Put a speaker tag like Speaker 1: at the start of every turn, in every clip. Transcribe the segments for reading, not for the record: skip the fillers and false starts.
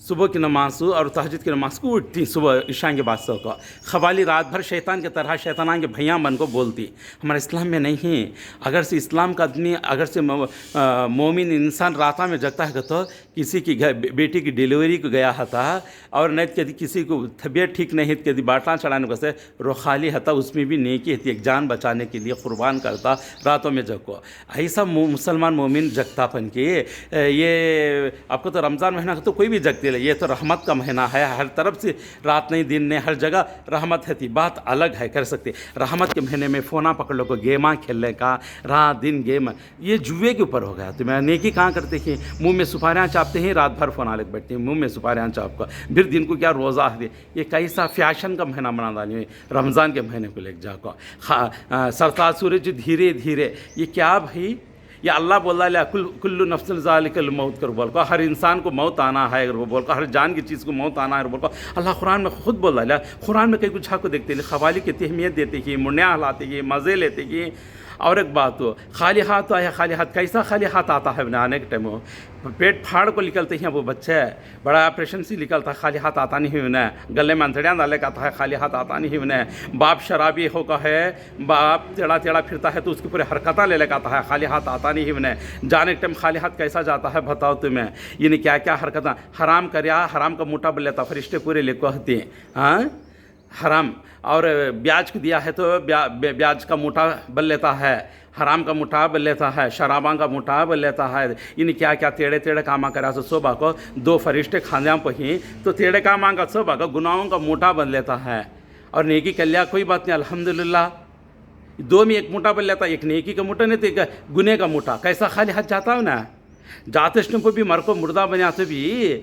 Speaker 1: صبح کی نماز اور تہجد کی نماز کو اٹھتی صبح عشاء کے بعد کو قوالی رات بھر شیطان کی طرح شیطانان کے بھیاں بن کو بولتی. ہمارے اسلام میں نہیں. اگر سے اسلام کا آدمی اگر سے مومن انسان راتہ میں جگتا ہے تو کسی کی بیٹی کی ڈیلیوری کو گیا تھا اور نہیں کدی کسی کو طبیعت ٹھیک نہیں ہے کدی باٹلا چڑھانے کو سے روخالی ہوتا اس میں بھی نیکی ہوتی ایک جان بچانے کے لیے قربان کرتا راتوں میں جگ کو. ایسا مسلمان مومن جگتا پن کی یہ آپ کو تو رمضان مہینہ تو کوئی بھی جگتے لے. یہ تو رحمت کا مہینہ ہے. ہر طرف سے رات نہیں دن نہیں ہر جگہ رحمت ہے. بات الگ ہے کر سکتے. رحمت کے مہینے میں فونا پکڑ لو کو گیماں کھیلنے کا رات دن گیم یہ جوئے کے اوپر ہو گیا. تو میں نیکی کہاں کرتے کہ منہ میں سپاریاں چاپتے ہیں رات بھر فون لے کے بیٹھتے ہیں منہ میں سپاریاں چاپ کا پھر دن کو کیا روزہ دے. یہ کیسا فیشن کا مہینہ بنا ڈالی رمضان کے مہینے کو لے کے جا کو سرطاج سورج دھیرے دھیرے یہ کیا بھائی یہ اللہ بول رہا ہے کل نفس ذالک الموت کر بول کو ہر انسان کو موت آنا ہے. اگر وہ بول کو ہر جان کی چیز کو موت آنا ہے بول کو اللہ قرآن میں خود بول رہا ہے. قرآن میں کئی کچھ کو دیکھتے ہیں قوالی کی اہمیت دیتے کہ منیا ہلاتے کہ مزے لیتے کہ. اور ایک بات ہو خالی ہاتھ آیا خالی ہاتھ کیسا خالی ہاتھ آتا ہے بنانے کے ٹائم ہو پیٹ پھاڑ کو نکلتے ہیں وہ بچے بڑا آپریشن سے نکلتا ہے خالی ہاتھ آتا نہیں انہیں. گلے میں انتڑیاں ڈالے کا آتا ہے خالی ہاتھ آتا نہیں انہیں. باپ شرابی ہو کا ہے باپ ٹیڑھا ٹیڑھا پھرتا ہے تو اس کی پورے حرکتیں لے کا آتا ہے خالی ہاتھ آتا نہیں انہیں. جانے کے ٹائم خالی ہاتھ کیسا جاتا ہے بتاؤ تمہیں. یعنی کیا کیا حرکتیں حرام کریا حرام کا موٹا بل لیتا فرشتے پورے لے کو ہوتے ہیں. ہاں حرام اور بیاج کو دیا ہے تو بیاج کا موٹا بل لیتا ہے. حرام کا موٹا بل لیتا ہے. شراباں کا موٹا بل لیتا ہے. یعنی کیا کیا ٹیڑے ٹیڑے کام کرا سو صبح کو دو فرشتے کھاندیاں پہی تو ٹیڑے کام کا صبح کا گناہوں کا موٹا بن لیتا ہے. اور نیکی کر لیا کوئی بات نہیں الحمدللہ. دو میں ایک موٹا بن لیتا ایک نیکی کا موٹا نہیں تو ایک گنے کا موٹا. کیسا خالی ہاتھ جاتا ہو نا جاتے کو بھی مر کو مردہ بنا تو بھی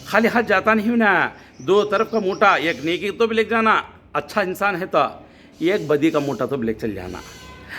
Speaker 1: خالی ہاتھ جاتا نہیں نا. دو طرف کا موٹا ایک نیکی تو بھی لے جانا اچھا انسان ہے تو ایک بدی کا موٹا تو بھی لے چل جانا.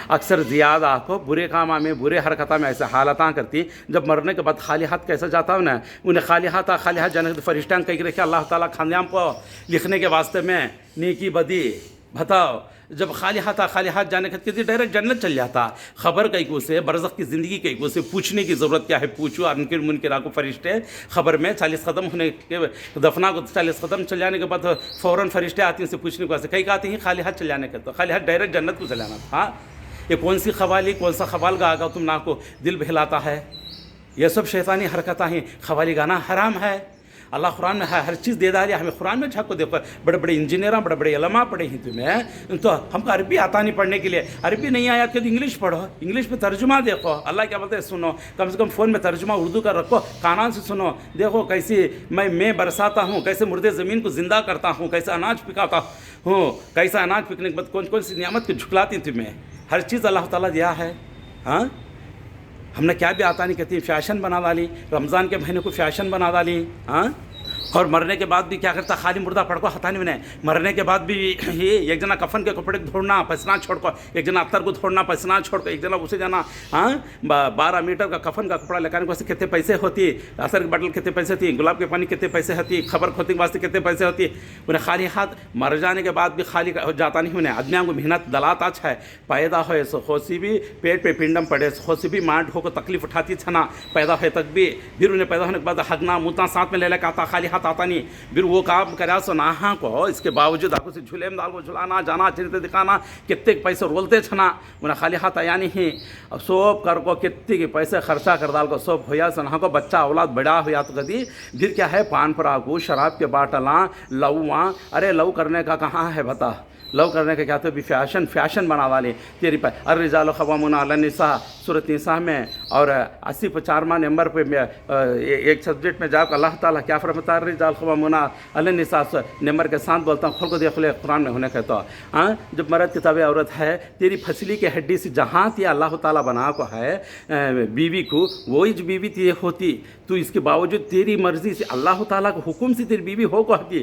Speaker 1: اکثر زیادہ آپ کو برے کاموں میں برے حرکتوں میں ایسے حالتاں کرتی جب مرنے کے بعد خالی ہاتھ کیسا جاتا ہو نا. انہیں خالی ہاتھ جانے کے فرشتان کہہ رکھے اللہ تعالیٰ خاندیاں کو لکھنے کے واسطے میں نیکی بدی بتاؤ. جب خالی ہاتھ جانے کے کسی ڈائریکٹ جنت چل جاتا. خبر کئی کو سے برزخ کی زندگی کئی کو سے پوچھنے کی ضرورت کیا ہے پوچھو. انکر منکرا کو فرشتے خبر میں 40 قدم ہونے کے دفنا کو 40 قدم چل جانے کے بعد فوراً فرشتے آتی ہیں سے پوچھنے کو. کئی کہتے ہیں خالی ہاتھ چل جانے کے تو خالی ہاتھ ڈائریکٹ جنت کو چلانا تھا. یہ کون سی قوالی کون سا قوال گا آگا تم نا کو دل بہلاتا ہے. یہ سب شیطانی حرکتیں ہیں. قوالی گانا حرام ہے. اللہ قرآن میں ہر چیز دے داری. ہمیں قرآن میں جھاکو دیکھو بڑے بڑے انجینئراں بڑے بڑے علماء پڑھے ہیں تمہیں تو ہم کو عربی آتا نہیں پڑھنے کے لیے. عربی نہیں آیا کہ انگلش پڑھو انگلش میں ترجمہ دیکھو. اللہ کیا بولتے ہیں سنو کم سے کم فون میں ترجمہ اردو کا رکھو کانان سے سنو. دیکھو کیسی میں برساتا ہوں کیسے مردے زمین کو زندہ کرتا ہوں کیسے اناج پکاتا ہوں کیسا اناج پکنے کے بعد کون کون سی نعمت کو جھکلاتی تمہیں. ہر چیز اللہ تعالیٰ دیا ہے. ہاں ہم نے کیا بھی آتا نہیں کہتی فیشن بنا ڈالی. رمضان کے مہینے کو فیشن بنا ڈالی. ہاں اور مرنے کے بعد بھی کیا کرتا خالی مردہ پڑ کو ہتا نہیں بنے. مرنے کے بعد بھی یہ ایک جنا کفن کے کپڑے دھوڑنا پسنا چھوڑ کو ایک جنا اتر کو دھوڑنا پسنا چھوڑ کو ایک جنا اسے جانا. ہاں 12 میٹر کا کفن کا کپڑا لگانے کو کتنے پیسے ہوتی. اثر کی بٹل کتنے پیسے ہوتی. گلاب کے پانی کتنے پیسے ہوتی. خبر کھوتے کے واسطے کتنے پیسے ہوتی. انہیں خالی ہاتھ مر جانے کے بعد بھی خالی جاتا نہیں. انہیں آدمیوں کو محنت دلات آج ہے پیدا ہوئے سو خوشی بھی پیٹ پہ پنڈم پڑے خوشی بھی ماں ڈھو کو تکلیف اٹھاتی چھنا پیدا ہوئے تک بھی. پھر انہیں پیدا ہونے کے بعد ہگنا موتنا ساتھ میں لے کے آتا خالی ہاتھ آتا نہیں. پھر وہ کام کرا سو نہاں کو اس کے باوجود آنکھوں سے جھولے میں ڈال کو جھلانا جانا چنتے دکھانا کتنے پیسے رولتے چھنا. انہیں خالی ہاتھ آیا نہیں. اب سوپ کر کو کتنے کے پیسے خرچہ کر ڈال کو سوپ ہویا سنہا کو بچہ اولاد بڑا ہویا تو کدی پھر کیا ہے پان پراگو شراب کے باٹلاں لواں. ارے لو کرنے کا کہاں ہے بتا. لو کرنے کا کیا تو بھی فیشن بنا والے تیری پہ. الرجال قوامون علی النساء سورۃ نساء میں اور 84واں نمبر پہ ایک سبجیکٹ میں جا کر اللہ تعالیٰ کیا فرماتا ہے الرجال قوامون علی النساء نمبر کے ساتھ بولتا ہوں. کھول کو دیکھ لے قرآن میں ہونے کہتا ہاں جب مرد کتاب عورت ہے تیری پھسلی کے ہڈی سے جہاں تھی اللہ تعالیٰ بنا کو ہے بیوی کو وہی جو بیوی تھی ہوتی تو اس کے باوجود تیری مرضی سے اللہ تعالیٰ کے حکم سے تیری بیوی ہو کو ہوتی.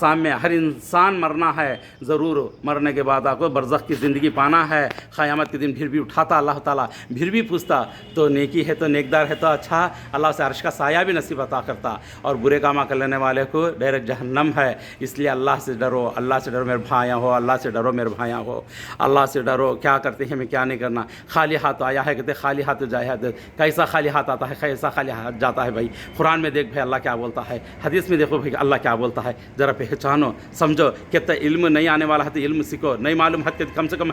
Speaker 1: اقسام میں ہر انسان مرنا ہے ضرور، مرنے کے بعد آپ کو برزخ کی زندگی پانا ہے، قیامت کے دن پھر بھی اٹھاتا اللہ تعالیٰ، پھر بھی پوچھتا تو نیکی ہے تو نیکدار ہے تو اچھا اللہ سے عرش کا سایہ بھی نصیب عطا کرتا، اور برے کام کر لینے والے کو ڈائریکٹ جہنم ہے۔ اس لیے اللہ سے ڈرو، اللہ سے ڈرو میرے بھائیاں ہو، اللہ سے ڈرو میرے بھائیاں ہو، اللہ سے ڈرو۔ کیا کرتے ہیں ہمیں کیا نہیں کرنا، خالی ہاتھ آیا ہے کہتے خالی ہاتھ جایا ہے، کیسا خالی ہاتھ آتا ہے کیسا خالی ہاتھ جاتا ہے بھائی۔ قرآن میں دیکھ بھائی اللہ کیا بولتا ہے، حدیث میں دیکھو بھائی اللہ کیا بولتا ہے، ذرا پہچانو سمجھو۔ کہتا علم نہیں آنے والا ہے تو علم سیکھو، نہیں معلوم ہے کم سے کم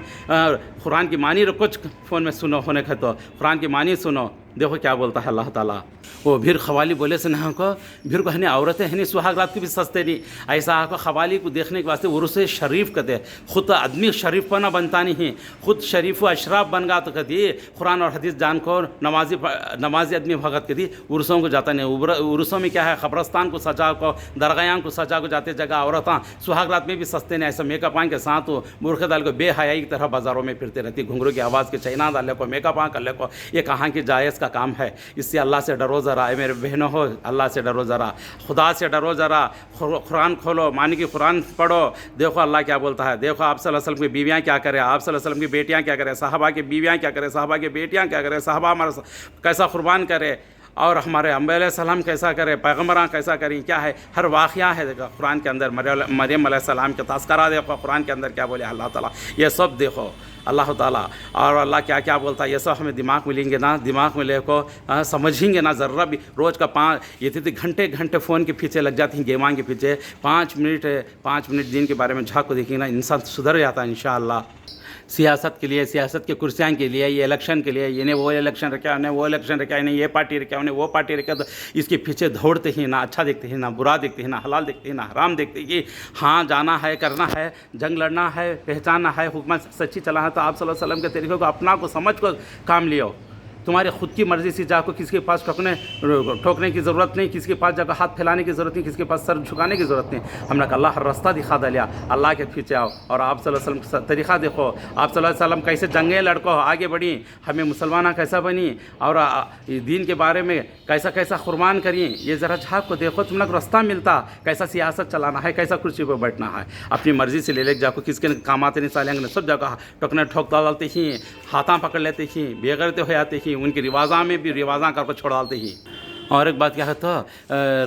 Speaker 1: قرآن کی معنی کچھ فون میں سنو ہونے کا تو قرآن کی معنی سنو، دیکھو کیا بولتا ہے اللہ تعالیٰ۔ وہ بھر خوالی بولے سے نہ کو بھر کو ہنی عورتیں ہنی سہاگ رات کی بھی سستے نہیں، ایسا کو خوالی کو دیکھنے کے واسطے عرس شریف کہتے، خود آدمی شریف پنا بنتا نہیں، خود شریف و اشراف بن گا تو کہتی قرآن اور حدیث جان کو نمازی آدمی بھگت کہتی عرسوں کو جاتا نہیں۔ عرسوں میں کیا ہے، قبرستان کو سجا کو، درگاہوں کو سجا کو جاتے جگہ عورتاں سہاگ رات میں بھی سستے نہیں، ایسا میک اپ آن کے ساتھ برقع ڈال کو بے حیائی کی طرح بازاروں میں پھرتے رہتی، گھنگرو کی آواز کے چینا ڈالنے کو، میک اپ آن کر لے کو، یہ کہاں کی جائز کا کام ہے۔ اس سے اللہ سے ڈرو ذرا، اے میرے بہنوں ہو اللہ سے ڈرو ذرا، خدا سے ڈرو ذرا، قرآن کھولو، معنی کی قرآن پڑھو، دیکھو اللہ کیا بولتا ہے۔ دیکھو آپ صلی اللہ علیہ وسلم کی بیویاں کیا کرے، آپ صلی اللہ علیہ وسلم کی بیٹیاں کیا کرے، صحابہ کی بیویاں کیا کرے، صحابہ کی بیٹیاں کیا کرے، صحابہ ہمارا کیسا قربان کرے، اور ہمارے انبیاء علیہ السلام کیسا کرے، پیغمبراں کیسا کریں، کیا ہے ہر واقعہ ہے دیکھو قرآن کے اندر۔ مریم علیہ السلام کا تذکرہ دیکھو قرآن کے اندر کیا بولے اللہ تعالیٰ، یہ سب دیکھو اللہ تعالیٰ، اور اللہ کیا کیا بولتا ہے، یہ سب ہمیں دماغ میں لیں گے نا، دماغ میں لے کو سمجھیں گے نا ذرا بھی۔ روز کا یہ تھے گھنٹے گھنٹے فون کے پیچھے لگ جاتی ہیں، گیماں کے پیچھے، 5 منٹ دین کے بارے میں جھانک کو دیکھیں گے نا، انسان سدھر جاتا ہے انشاءاللہ۔ سیاست کے لیے، سیاست کے کرسیاں کے لیے، یہ الیکشن کے لیے، یہ وہ الیکشن رکھا انہیں وہ الیکشن رکھا انہیں یہ پارٹی رکھا انہیں وہ پارٹی رکھا، تو اس کے پیچھے دوڑتے ہیں، نہ اچھا دیکھتے ہیں، نہ برا دیکھتے ہیں، نہ حلال دیکھتے ہیں، نہ حرام دیکھتے ہیں کہ ہاں جانا ہے، کرنا ہے، جنگ لڑنا ہے، پہچاننا ہے، حکومت سچی چلانا ہے تو آپ صلی اللہ علیہ وسلم کے طریقے کو اپنا کو سمجھ کو کام لیو۔ تمہاری خود کی مرضی سے جا کو کسی کے پاس ٹھوکنے کی ضرورت نہیں، کسی کے پاس جا کر ہاتھ پھیلانے کی ضرورت نہیں، کسی کے پاس سر جھکانے کی ضرورت نہیں۔ ہم نے کہا اللہ ہر راستہ دکھا دیا، اللہ کے پیچھے آؤ اور آپ صلی اللہ علیہ وسلم کا طریقہ دیکھو، آپ صلی اللہ علیہ وسلم کیسے جنگیں لڑکو آگے بڑھی، ہمیں مسلمانہ کیسا بنی، اور دین کے بارے میں کیسا کیسا قربان کریں، یہ ذرا جھانک کو دیکھو، تم لوگ راستہ ملتا کیسا سیاست چلانا ہے، کیسا کرسی پہ بیٹھنا ہے، اپنی مرضی سے لے جا کو کس کے کام آتے نہیں سالیں گے، سب جگہ ٹوکنے ٹھوکتا ڈالتے ہی، ہاتھاں پکڑ لیتے ہی، بےغیرتے ہو جاتے ہی، ان کی رواجاں میں بھی رواجاں کر کو چھوڑ ڈالتے ہی۔ اور ایک بات کیا ہے تو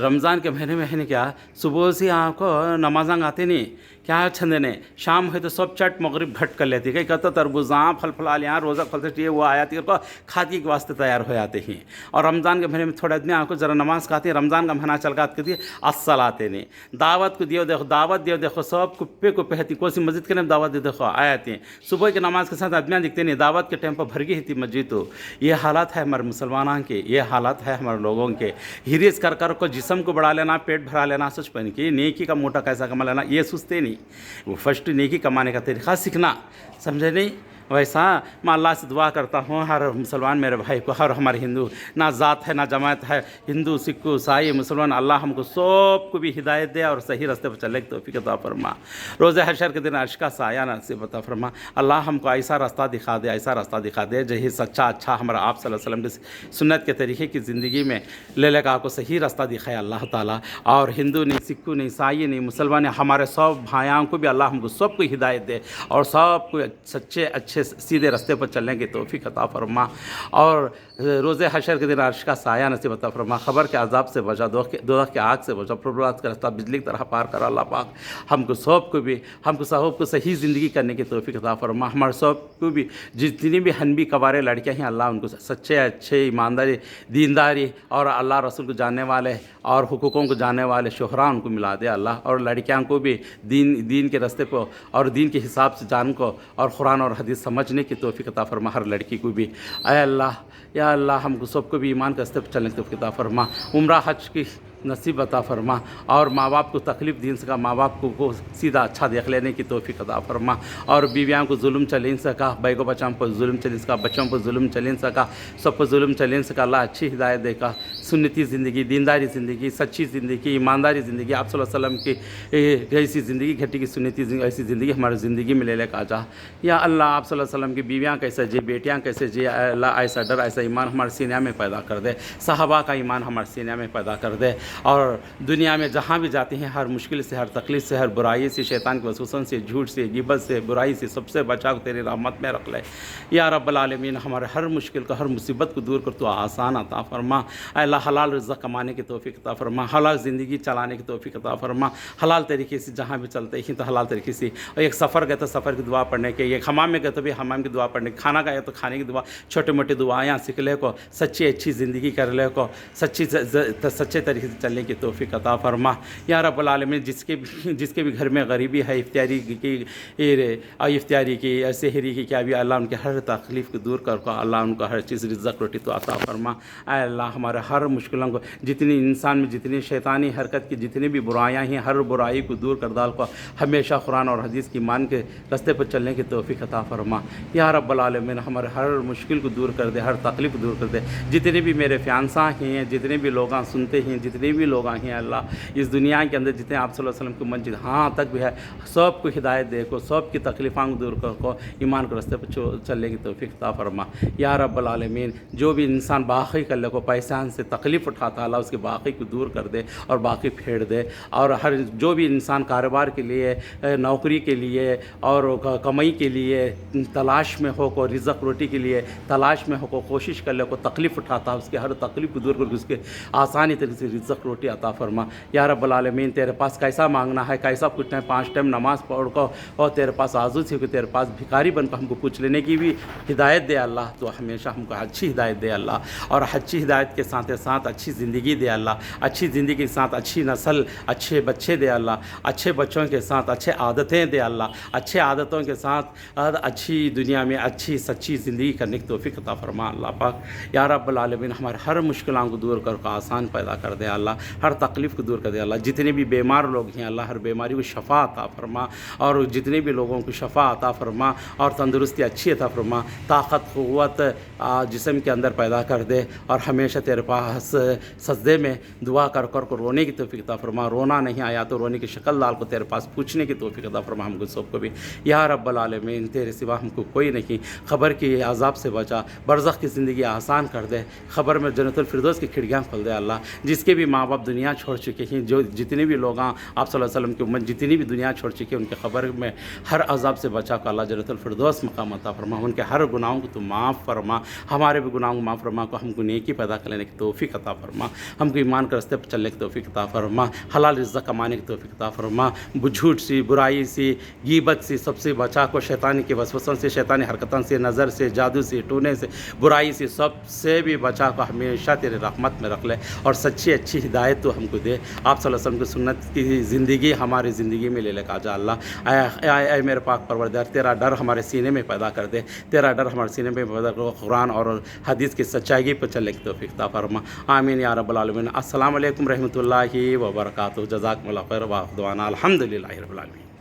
Speaker 1: رمضان کے مہینے میں کیا صبح سے آپ کو نمازاں آتے نہیں، کیا چھندے نے شام ہوئے تو سب چٹ مغرب گھٹ کر لیتی، کہیں کہتا تربوزاں پھل پھلالیاں روزہ کھولتے چاہیے وہ آیاتی کو کھاتی کے واسطے تیار ہو جاتے ہیں۔ اور رمضان کے مہینے میں تھوڑے آدمی آپ کو ذرا نماز کھاتے ہیں، رمضان کا مہینہ چل کر کہتی ہے الصلاۃ نہیں، دعوت کو دیو دیکھو، دعوت دیو دیکھو، سب کپے کو پہتی کوئی سی مسجد کے نام دعوت دے دیکھو آیاتی ہیں، صبح کی نماز کے ساتھ آدمیاں دکھتے نہیں، دعوت کے ٹائم پر بھر گئی تھی مسجد۔ تو یہ حالات ہے ہمارے مسلمانوں کے، یہ حالات ہے ہمارے لوگوں کے، ہریس کر کو جسم کو بڑھا لینا، پیٹ بھرا لینا، سچ پہن کے نیکی کا موٹا کیسا کما لینا، یہ سوچتے نہیں۔ وہ فرسٹ نیکی کمانے کا طریقہ سیکھنا، سمجھے نہیں؟ ویسا میں اللہ سے دعا کرتا ہوں ہر مسلمان میرے بھائی کو، ہر ہمارے ہندو، نہ ذات ہے نہ جماعت ہے، ہندو سکھ عیسائی مسلمان، اللہ ہم کو سب کو بھی ہدایت دے اور صحیح راستے پر چلنے کی توفیق عطا فرما، روز حشر کے دن عرش کا سایہ نصیب عطا فرما، اللہ ہم کو ایسا راستہ دکھا دے، ایسا راستہ دکھا دے جہی سچا اچھا ہمارا آپ صلی اللہ علیہ وسلم کی سنت کے طریقے کی زندگی میں لے کر آپ کو صحیح راستہ دکھائے اللہ تعالیٰ، اور ہندو نہیں، سکھ نہیں، عیسائی نہیں، مسلمان ہمارے سب بھائیوں کو بھی اللہ ہم کو سب کو ہدایت دے اور سب کو سچے اچھے سیدھے راستے پر چلنے کی توفیق عطا فرما، اور روز حشر کے دن عرش کا سایہ نصیب عطا فرما، خبر کے عذاب سے بچا، دوزخ کے آگ سے بچا، پربرات کا راستہ بجلی کی طرح پار کر اللہ پاک ہم کو سب کو صحیح زندگی کرنے کی توفیق عطا فرما، ہمارے سب کو بھی جتنی بھی ہنبی کوارے لڑکیاں ہیں اللہ ان کو سچے اچھے ایمانداری دینداری اور اللہ رسول کو جاننے والے اور حقوقوں کو جاننے والے شوہراء ان کو ملا دے اللہ، اور لڑکیاں کو بھی دین کے راستے کو اور دین کے حساب سے جان کو اور قرآن اور حدیث سمجھنے کی توفیق عطا فرما، ہر لڑکی کو بھی اے اللہ یا اللہ ہم کو سب کو بھی ایمان کے راستے پر چلنے کی توفیق عطا فرما، عمرہ حج کی نصیب عطا فرما، اور ماں باپ کو تکلیف دین سکا، ماں باپ کو سیدھا اچھا دیکھ لینے کی توفیق عطا فرما، اور بیویاں کو ظلم چلیں سکا، بیگو بچوں پر ظلم چلیں سکا، بچوں پر ظلم چلیں سکا، سب پر ظلم چلیں سکا، اللہ اچھی ہدایت دے گا، سنتی زندگی، دینداری زندگی، سچی زندگی، ایمانداری زندگی، آپ صلی اللہ علیہ وسلم کی ایسی زندگی گھٹی کی سنتی ایسی زندگی ہماری زندگی میں لے کر جا یا اللہ، آپ صلی اللہ علیہ وسلم کی بیویاں کیسے جی، بیٹیاں کیسے جی، اللہ ایسا ڈر ایسا ایمان ہمارے سینے میں پیدا کر دے، صحابہ کا ایمان ہمارے سینے میں پیدا کر دے، اور دنیا میں جہاں بھی جاتے ہیں ہر مشکل سے، ہر تکلیف سے، ہر برائی سے، شیطان کے وسوسوں سے، جھوٹ سے، غیبت سے، برائی سے، سب سے بچا کو تیری رحمت میں رکھ لے یا رب العالمین۔ ہمارے ہر مشکل کو، ہر مصیبت کو دور کر تو آسان عطا فرما اے اللہ۔ حلال رزق کمانے کی توفیق عطا فرما، حلال زندگی چلانے کی توفیق عطا فرما، حلال طریقے سے جہاں بھی چلتے ہیں تو حلال طریقے سے، اور ایک سفر گئے تو سفر کی دعا پڑھنے کے، ایک حمام میں گئے تو بھی حمام کی دعا پڑھنے کے، کھانا گئے تو کھانے کی دعا، چھوٹے موٹے دعائیں سیکھ لے کو، سچی اچھی زندگی کر لے کو، سچے طریقے سے چلنے کی توفیق عطا فرما یا رب العالمین۔ جس کے بھی گھر میں غریبی ہے، افطاری کی سحری کی، کیا بھی اللہ ان کے ہر تکلیف کو دور کر کو اللہ ان کو ہر چیز رزق روٹی تو عطا فرما اے اللہ۔ ہمارے ہر مشکلوں کو، جتنی انسان میں جتنی شیطانی حرکت کی جتنی بھی برائیاں ہیں، ہر برائی کو دور کر ڈال کو ہمیشہ قرآن اور حدیث کی مان کے راستے پر چلنے کی توفیق عطا فرما یا رب العالمین۔ ہمارے ہر مشکل کو دور کر دے، ہر تکلیف کو دور کر دے۔ جتنے بھی میرے فیانساں ہیں، جتنے بھی لوگ سنتے ہیں، جتنے بھی لوگ ہیں اللہ اس دنیا کے اندر، جتنے آپ صلی اللہ علیہ وسلم کی مسجد ہاں تک بھی ہے، سب کو ہدایت دے کو، سب کی تکلیفوں کو دور کر کو ایمان کے راستے پر چلنے کی توفیق عطا فرما یا رب العالمین۔ جو بھی انسان باقی کر لے کو پیسان سے تکلیف اٹھاتا اللہ اس کے باقی کو دور کر دے اور باقی پھیر دے، اور ہر جو بھی انسان کاروبار کے لیے، نوکری کے لیے اور کمائی کے لیے تلاش میں ہو کو، رزق روٹی کے لیے تلاش میں ہو کو، کوشش کر لے کو، تکلیف اٹھاتا اس کے ہر تکلیف کو دور کر کے اس کے آسانی طریقے سے رزق روٹی عطا فرما یا رب العالمین۔ تیرے پاس کیسا مانگنا ہے، کیسا پوچھنا ہے، 5 ٹائم نماز پڑھ کو اور تیرے پاس آرزو تھی کہ تیرے پاس بھکاری بن کر ہم کو پوچھ لینے کی بھی ہدایت دے اللہ۔ تو ہمیشہ ہم کو اچھی ہدایت دے اللہ، اور اچھی ہدایت کے ساتھ ساتھ اچھی زندگی دے اللہ، اچھی زندگی کے ساتھ اچھی نسل، اچھے بچے دے اللہ، اچھے بچوں کے ساتھ اچھے عادتیں دے اللہ، اچھے عادتوں کے ساتھ اچھی دنیا میں اچھی سچی زندگی کرنے کی توفیق عطا فرما اللہ پاک یا رب العالمین۔ ہمارے ہر مشکلوں کو دور کر آسان پیدا کر دے اللہ، ہر تکلیف کو دور کر دے اللہ۔ جتنے بھی بیمار لوگ ہیں اللہ ہر بیماری کو شفا عطا فرما، اور جتنے بھی لوگوں کو شفا عطا فرما اور تندرستی اچھی عطا فرما، طاقت قوت جسم کے اندر پیدا کر دے، اور ہمیشہ تیرے پاس سجدے میں دعا کر رونے کی توفیق عطا فرما۔ رونا نہیں آیا تو رونے کی شکل ڈال کو تیرے پاس پوچھنے کی توفیق عطا فرما ہم کو سب کو بھی یا رب العالمین۔ تیرے سوا ہم کو کوئی نہیں، خبر کی عذاب سے بچا، برزخ کی زندگی آسان کر دے، خبر میں جنت الفردوس کی کھڑکیاں کھول دے اللہ۔ جس کے بھی ماں باپ دنیا چھوڑ چکے ہیں، جو جتنے بھی لوگ آپ صلی اللہ علیہ وسلم کی امت جتنی بھی دنیا چھوڑ چکے ہیں، ان کے خبر میں ہر عذاب سے بچا کو اللہ جنت الفردوس مقام عطا فرما، ان کے ہر گناہوں کو تو معاف فرما، ہمارے بھی گناہوں کو معاف فرما کو ہم کو نیکی پیدا کرنے کی توفیق عطا فرما، ہم کو ایمان کے راستے پر چلنے کی توفیق عطا فرما، حلال رزق کمانے کی توفیق عطا فرما، جھوٹ سے، برائی سے، غیبت سے سب سے بچا کو، شیطانی کے وسوسوں سے، شیطانی حرکتوں سے، نظر سے، جادو سے، ٹونے سے، برائی سے سب سے بھی بچا کو ہمیشہ تیرے رحمت میں رکھ لے، اور سچی اچھی ہدایت تو ہم کو دے۔ آپ صلی اللہ علیہ وسلم کی سنت کی زندگی ہماری زندگی میں لے کر جا اللہ۔ اے میرے پاک پروردگار، تیرا ڈر ہمارے سینے میں پیدا کر دے، تیرا ڈر ہمارے سینے میں پیدا کر، قرآن اور حدیث کی سچائی پر چلنے کی توفیق عطا فرما آمین یا رب العالمین۔ السلام علیکم رحمۃ اللہ وبرکاتہ۔ جزاکم اللہ خیر، واخر دعوانا الحمدللہ رب العالمین۔